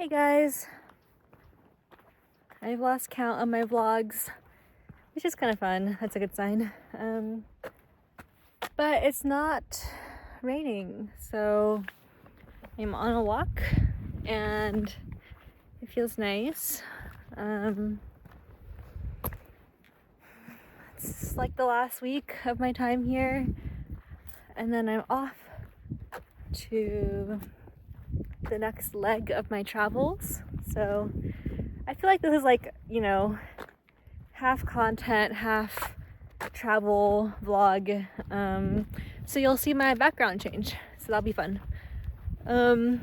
Hey guys, I've lost count of my vlogs, which is kind of fun. That's a good sign. But it's not raining, so I'm on a walk and it feels nice. It's like the last week of my time here, and then I'm off to the next leg of my travels. So I feel like this is like, half content, half travel vlog. So you'll see my background change. So that'll be fun. I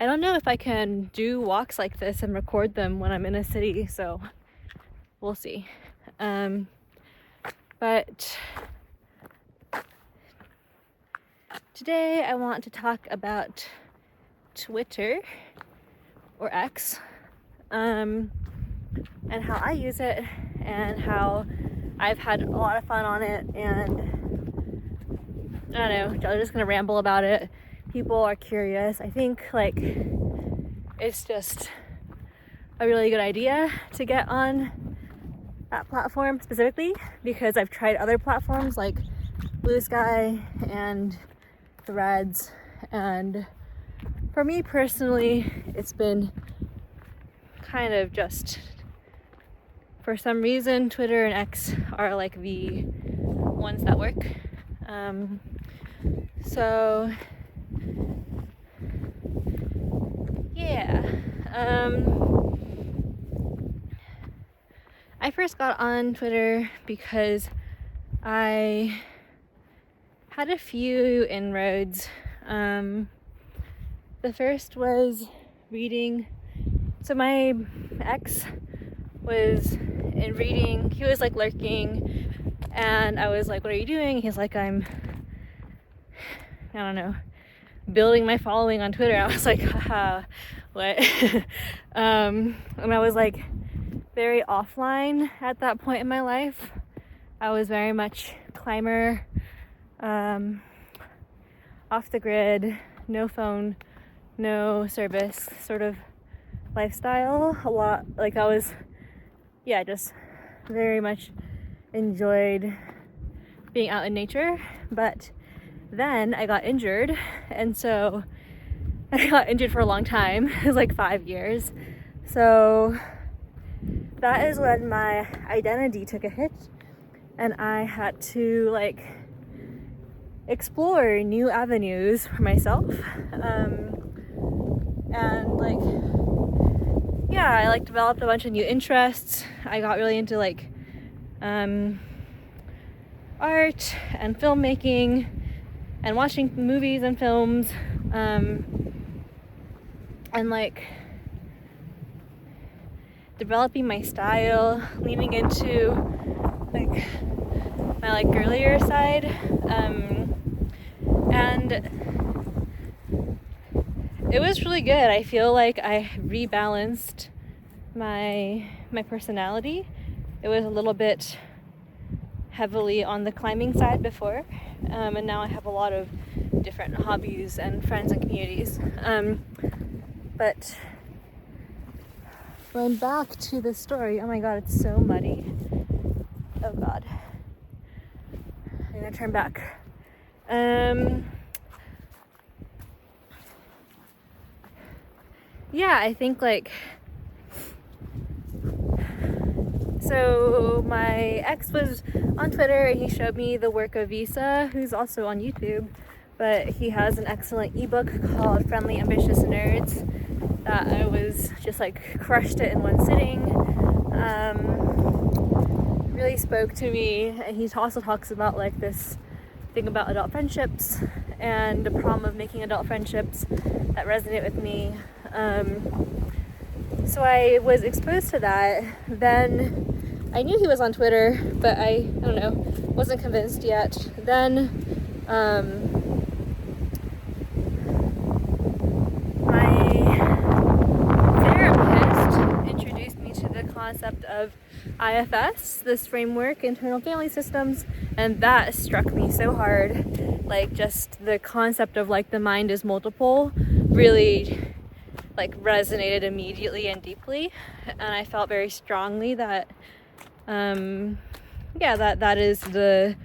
don't know if I can do walks like this and record them when I'm in a city, so we'll see. But today I want to talk about Twitter or X, and how I use it and how I've had a lot of fun on it, and I don't know, I'm just gonna ramble about it. People are curious. I think it's just a really good idea to get on that platform specifically because I've tried other platforms like Blue Sky and Threads, and for me personally it's been kind of just, for some reason, Twitter and X are like the ones that work. So yeah, I first got on Twitter because I had a few inroads. The first was reading. So my ex was in reading, he was like lurking, and I was like, what are you doing? He's like, I don't know, building my following on Twitter. I was like, haha, what? And I was like very offline at that point in my life. I was very much climber, off the grid, no phone, no service sort of lifestyle. A lot, like I was, just very much enjoyed being out in nature. But then I got injured, and so I got injured for a long time. It was like 5 years. So that is when my identity took a hit, and I had to explore new avenues for myself. I developed a bunch of new interests. I got really into art and filmmaking and watching movies and films, and developing my style, leaning into my girlier side, and it was really good. I feel like I rebalanced my personality. It was a little bit heavily on the climbing side before, and now I have a lot of different hobbies and friends and communities. But going back to the story, oh my god, it's so muddy. Oh god. I'm gonna turn back. I think so my ex was on Twitter and he showed me the work of Visa, who's also on YouTube, but he has an excellent ebook called Friendly Ambitious Nerds that I was just crushed it in one sitting. Really spoke to me, and he also talks about this thing about adult friendships and the problem of making adult friendships that resonate with me. So I was exposed to that. Then I knew he was on Twitter, but I don't know, wasn't convinced yet. Then my therapist introduced me to the concept of IFS, this framework, internal family systems, and that struck me so hard. Just the concept of the mind is multiple really like resonated immediately and deeply, and I felt very strongly that that is the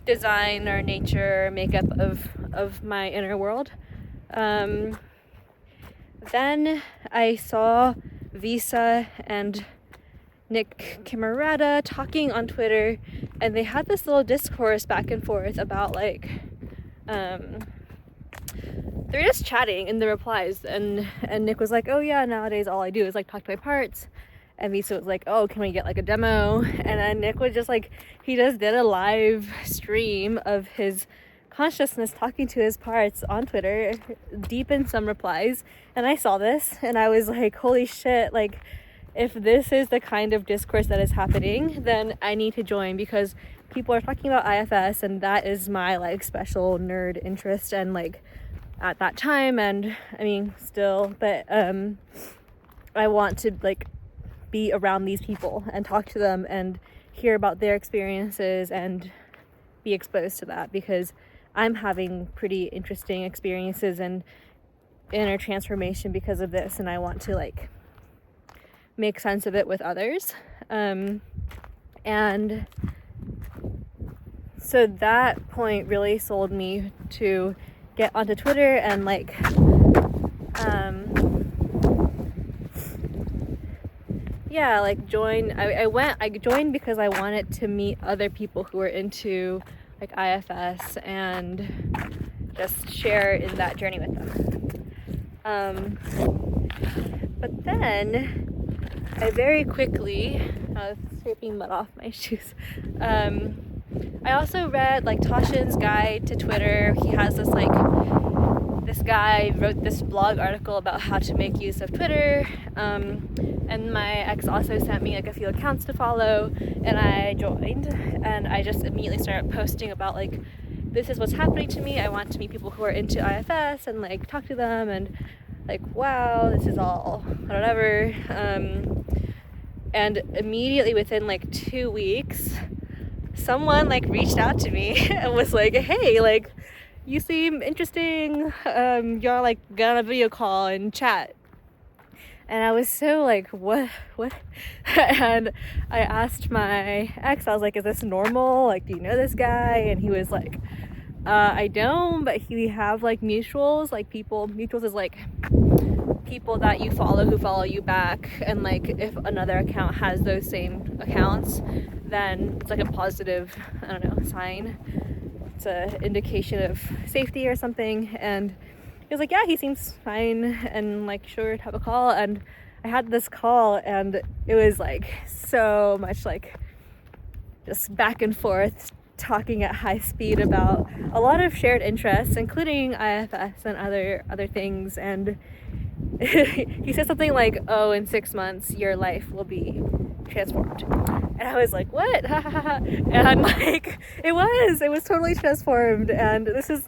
design or nature or makeup of my inner world. Then I saw Visa and Nick Camarada talking on Twitter, and they had this little discourse back and forth about like they're just chatting in the replies, and Nick was like, oh yeah, nowadays all I do is like talk to my parts, and Visa was like, oh, can we get like a demo? And then Nick was just like, he just did a live stream of his consciousness talking to his parts on Twitter, deep in some replies, and I saw this and I was like, holy shit, like if this is the kind of discourse that is happening, then I need to join, because people are talking about IFS, and that is my like special nerd interest, and like at that time, and I mean still, but I want to like be around these people and talk to them and hear about their experiences and be exposed to that, because I'm having pretty interesting experiences and inner transformation because of this, and I want to like make sense of it with others. And so that point really sold me to get onto Twitter and like join. I joined because I wanted to meet other people who were into like IFS and just share in that journey with them. But then I very quickly, I was scraping mud off my shoes. I also read like Toshin's guide to Twitter. He has this like, this guy wrote this blog article about how to make use of Twitter. And my ex also sent me like a few accounts to follow, and I joined, and I just immediately started posting about like, this is what's happening to me. I want to meet people who are into IFS and like talk to them, and like, wow, this is all whatever. And immediately within like 2 weeks, someone like reached out to me and was like, hey, like, you seem interesting. You're like get on a video call and chat. And I was so like, what? And I asked my ex, I was like, is this normal? Like, do you know this guy? And he was like, I don't, but we have like mutuals. Like mutuals is like people that you follow who follow you back. And like if another account has those same accounts, then it's like a positive, I don't know, sign. It's an indication of safety or something. And he was like, yeah, he seems fine, and like, sure, have a call. And I had this call, and it was like so much like just back and forth, talking at high speed about a lot of shared interests, including IFS and other things. And he said something like, oh, in 6 months your life will be transformed. And I was like, what? And like, it was totally transformed. And this is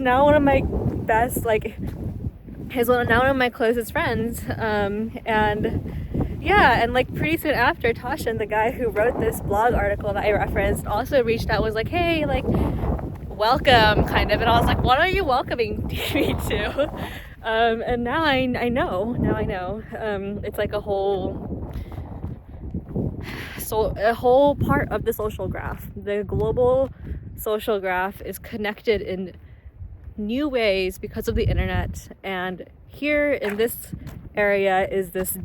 now one of my best, like, now one of my closest friends. And yeah, and like pretty soon after, Toshin, the guy who wrote this blog article that I referenced, also reached out, was like, hey, like, welcome, kind of. And I was like, what are you welcoming me to? And now I know. It's like a whole part of the social graph. The global social graph is connected in new ways because of the internet, and here in this area is this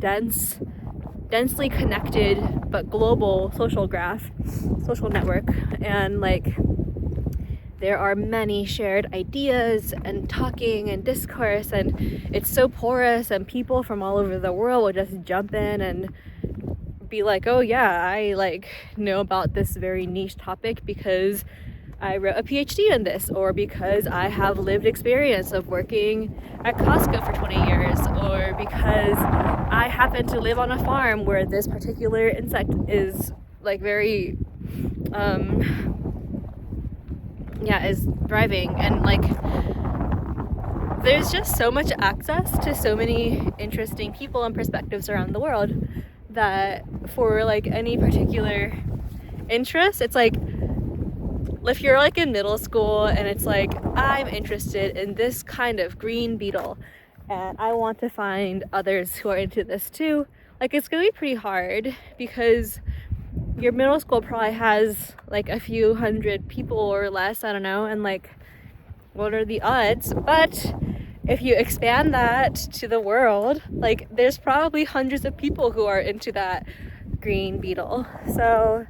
densely connected but global social network, and like there are many shared ideas and talking and discourse, and it's so porous, and people from all over the world will just jump in and be like, oh yeah, I like know about this very niche topic because I wrote a PhD in this, or because I have lived experience of working at Costco for 20 years, or because I happen to live on a farm where this particular insect is like very is thriving. And like there's just so much access to so many interesting people and perspectives around the world that for like any particular interest, it's like if you're like in middle school and it's like, I'm interested in this kind of green beetle and I want to find others who are into this too, like it's gonna be pretty hard because your middle school probably has like a few hundred people or less, I don't know, and like what are the odds? But if you expand that to the world, like there's probably hundreds of people who are into that green beetle. So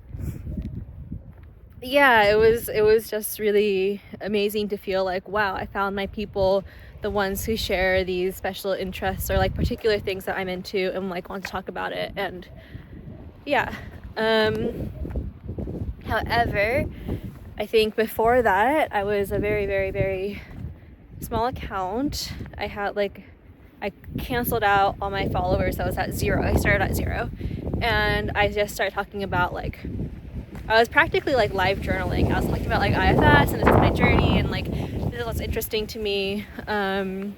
yeah, it was just really amazing to feel like, wow, I found my people, the ones who share these special interests or like particular things that I'm into and like want to talk about it. And yeah, however, I think before that I was a very, very, very small account. I canceled out all my followers. I was at 0. I started at 0, and I just started talking about like, I was practically like live journaling. I was talking about like IFS and this is my journey and like this is what's interesting to me, and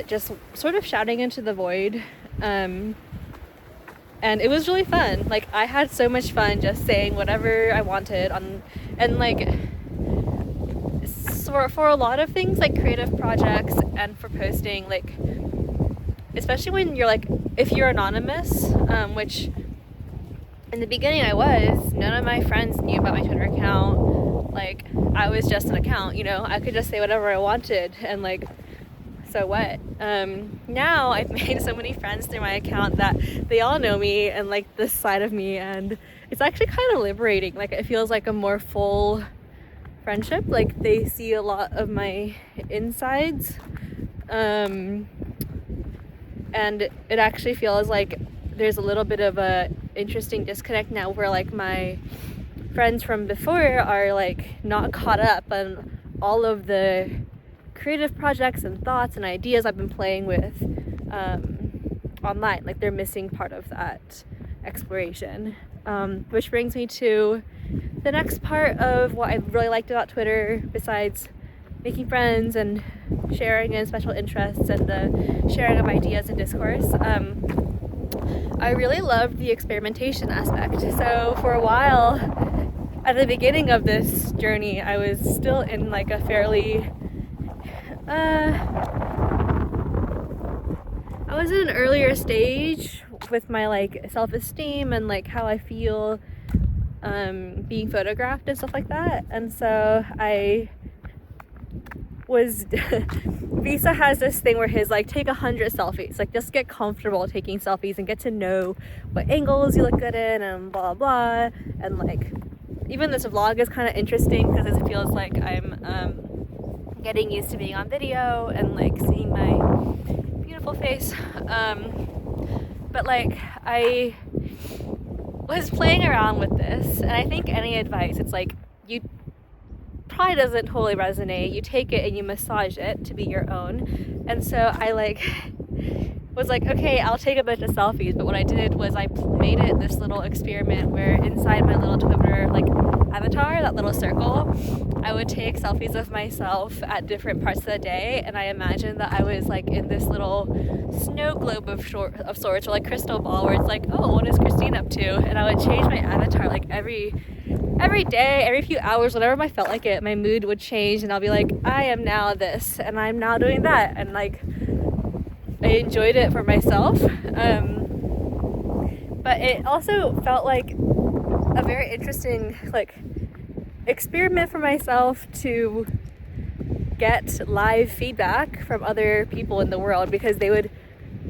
just sort of shouting into the void, and it was really fun. Like I had so much fun just saying whatever I wanted on, and like for a lot of things like creative projects and for posting, like especially when you're like, if you're anonymous, which in the beginning I was, none of my friends knew about my Twitter account. Like I was just an account, you know, I could just say whatever I wanted and like, so what? Now I've made so many friends through my account that they all know me and like this side of me, and it's actually kind of liberating. Like it feels like a more full friendship. Like they see a lot of my insides, and it actually feels like there's a little bit of a interesting disconnect now where like my friends from before are like not caught up on all of the creative projects and thoughts and ideas I've been playing with online. Like they're missing part of that exploration, which brings me to the next part of what I really liked about Twitter, besides making friends and sharing in special interests and the sharing of ideas and discourse. I really loved the experimentation aspect. So for a while, at the beginning of this journey, I was still in like a fairly, I was in an earlier stage with my like self-esteem and like how I feel being photographed and stuff like that. And so I was Visa has this thing where his like take 100 selfies, like just get comfortable taking selfies and get to know what angles you look good in and blah blah. And like even this vlog is kind of interesting because it feels like I'm getting used to being on video and like seeing my beautiful face, but like I was playing around with this, and I think any advice, it's like you probably doesn't totally resonate. You take it and you massage it to be your own. And so I like was like, okay, I'll take a bunch of selfies. But what I did was I made it this little experiment where inside my little Twitter like avatar, that little circle, I would take selfies of myself at different parts of the day, and I imagined that I was like in this little snow globe of sorts, or like crystal ball, where it's like, oh, what is Christine up to? And I would change my avatar like every day, every few hours, whenever I felt like it, my mood would change, and I'll be like, I am now this, and I'm now doing that, and like I enjoyed it for myself, but it also felt like a very interesting like experiment for myself to get live feedback from other people in the world, because they would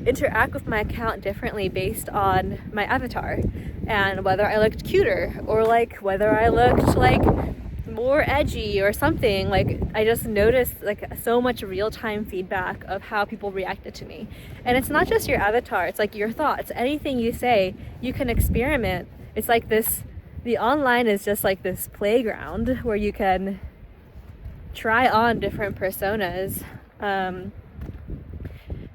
interact with my account differently based on my avatar and whether I looked cuter or like whether I looked like more edgy or something. Like I just noticed like so much real-time feedback of how people reacted to me. And it's not just your avatar, it's like your thoughts, anything you say, you can experiment. It's like this, the online is just like this playground where you can try on different personas,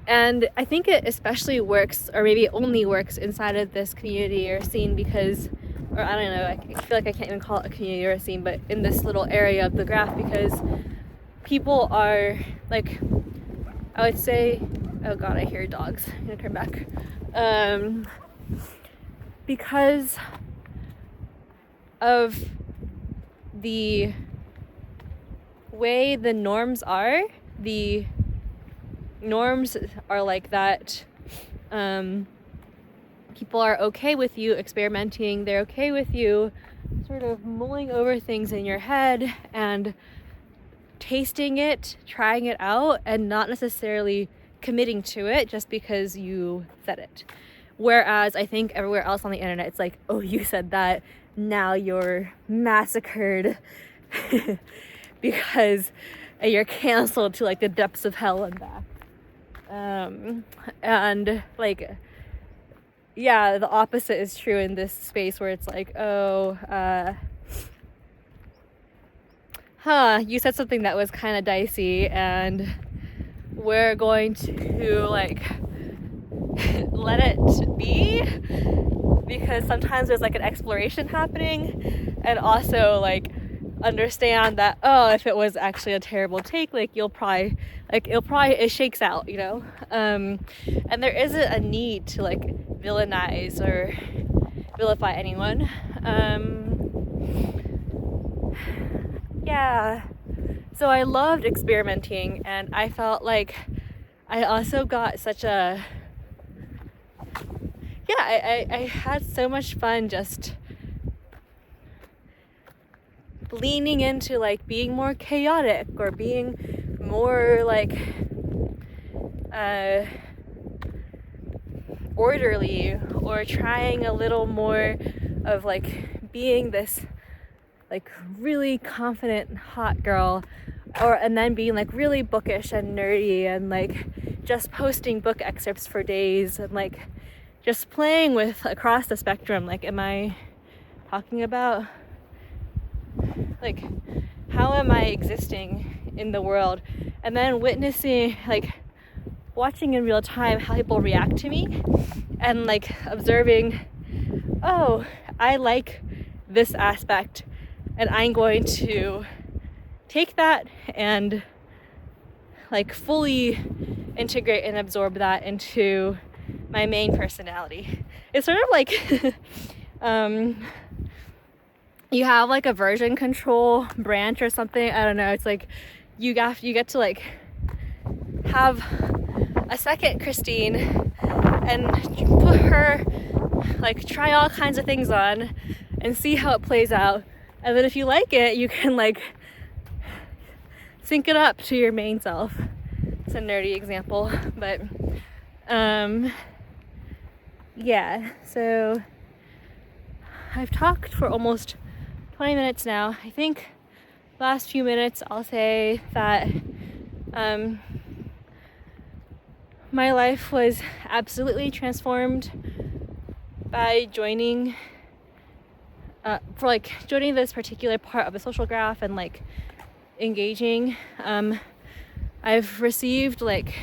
and I think it especially works, or maybe only works inside of this community or scene because, or I don't know, I feel like I can't even call it a community or a scene, but in this little area of the graph, because people are like, I would say, oh god, I hear dogs, I'm gonna turn back, because of the way the norms are like that. People are okay with you experimenting. They're okay with you sort of mulling over things in your head and tasting it, trying it out, and not necessarily committing to it just because you said it. Whereas I think everywhere else on the internet, it's like, oh, you said that, now you're massacred because you're canceled to like the depths of hell and back. And like, yeah, the opposite is true in this space where it's like, oh, you said something that was kind of dicey, and we're going to like let it be, because sometimes there's like an exploration happening, and also like understand that, oh, if it was actually a terrible take, like it shakes out, you know. And there isn't a need to like villainize or vilify anyone. Yeah, so I loved experimenting, and I felt like I also got such a, I had so much fun just leaning into like being more chaotic or being more like orderly, or trying a little more of like being this like really confident hot girl, and then being like really bookish and nerdy, and like just posting book excerpts for days, and like just playing with across the spectrum. Like, am I talking about like how am I existing in the world, and then witnessing, like watching in real time how people react to me, and like observing, oh, I like this aspect, and I'm going to take that and like fully integrate and absorb that into my main personality. It's sort of like you have like a version control branch or something. I don't know. It's like you get to like have a second Christine and put her, like try all kinds of things on and see how it plays out. And then if you like it, you can like sync it up to your main self. It's a nerdy example, but yeah, so I've talked for almost 20 minutes now. I think last few minutes I'll say that my life was absolutely transformed by joining this particular part of the social graph and like engaging. I've received like,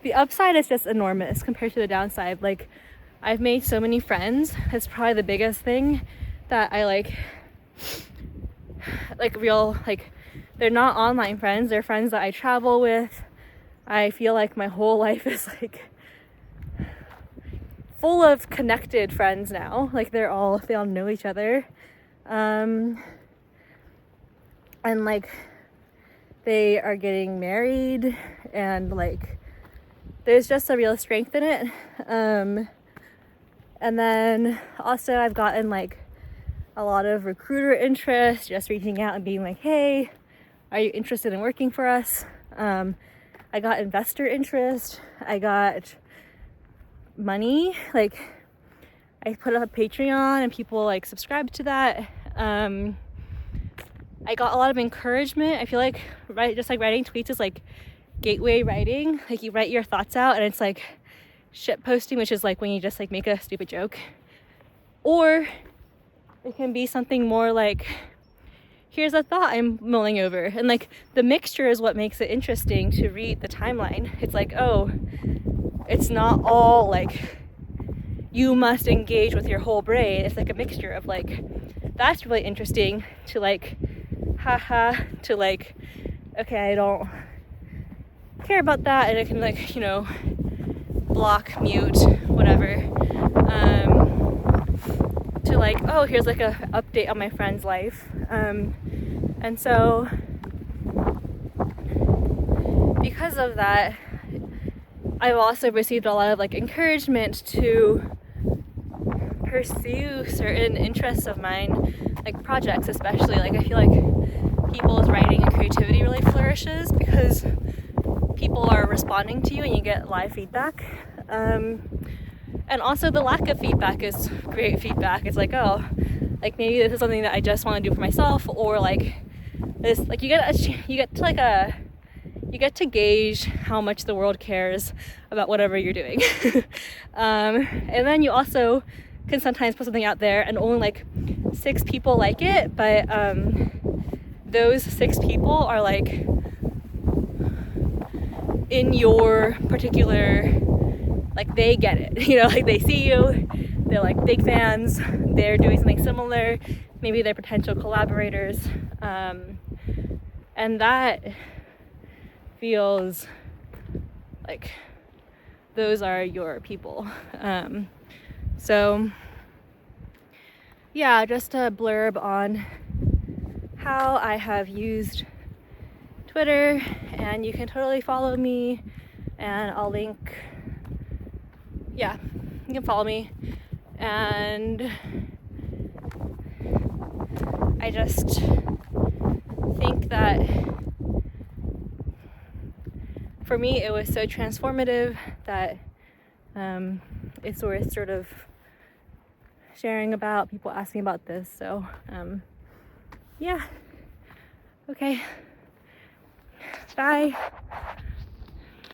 the upside is just enormous compared to the downside. Like, I've made so many friends. It's probably the biggest thing that I like real, like they're not online friends, they're friends that I travel with. I feel like my whole life is like full of connected friends now. Like they all know each other. And like they are getting married, and like there's just a real strength in it. And then also I've gotten like a lot of recruiter interest, just reaching out and being like, hey, are you interested in working for us? I got investor interest. I got money. Like I put up a Patreon and people like subscribed to that. I got a lot of encouragement. I feel like just like writing tweets is like gateway writing. Like you write your thoughts out, and it's like shit posting, which is like when you just like make a stupid joke. Or it can be something more like, here's a thought I'm mulling over. And like the mixture is what makes it interesting to read the timeline. It's like, oh, it's not all like you must engage with your whole brain. It's like a mixture of like, that's really interesting, to like, haha, to like, okay, I don't care about that, and it can like, you know, block, mute, whatever, to like, oh, here's like a update on my friend's life. And so because of that, I've also received a lot of like encouragement to pursue certain interests of mine, like projects especially. Like I feel like people's writing and creativity really flourishes because people are responding to you and you get live feedback. And also the lack of feedback is great feedback. It's like, oh, like maybe this is something that I just want to do for myself, or like this, like you get to gauge how much the world cares about whatever you're doing. And then you also can sometimes put something out there and only like 6 people like it, but those 6 people are like in your particular, like they get it, you know, like they see you, they're like big fans, they're doing something similar, maybe they're potential collaborators, and that feels like those are your people. So yeah, just a blurb on how I have used Twitter, and you can totally follow me, and I'll link, yeah, you can follow me. And I just think that for me it was so transformative that it's worth sort of sharing about. People ask me about this, so yeah, okay, bye.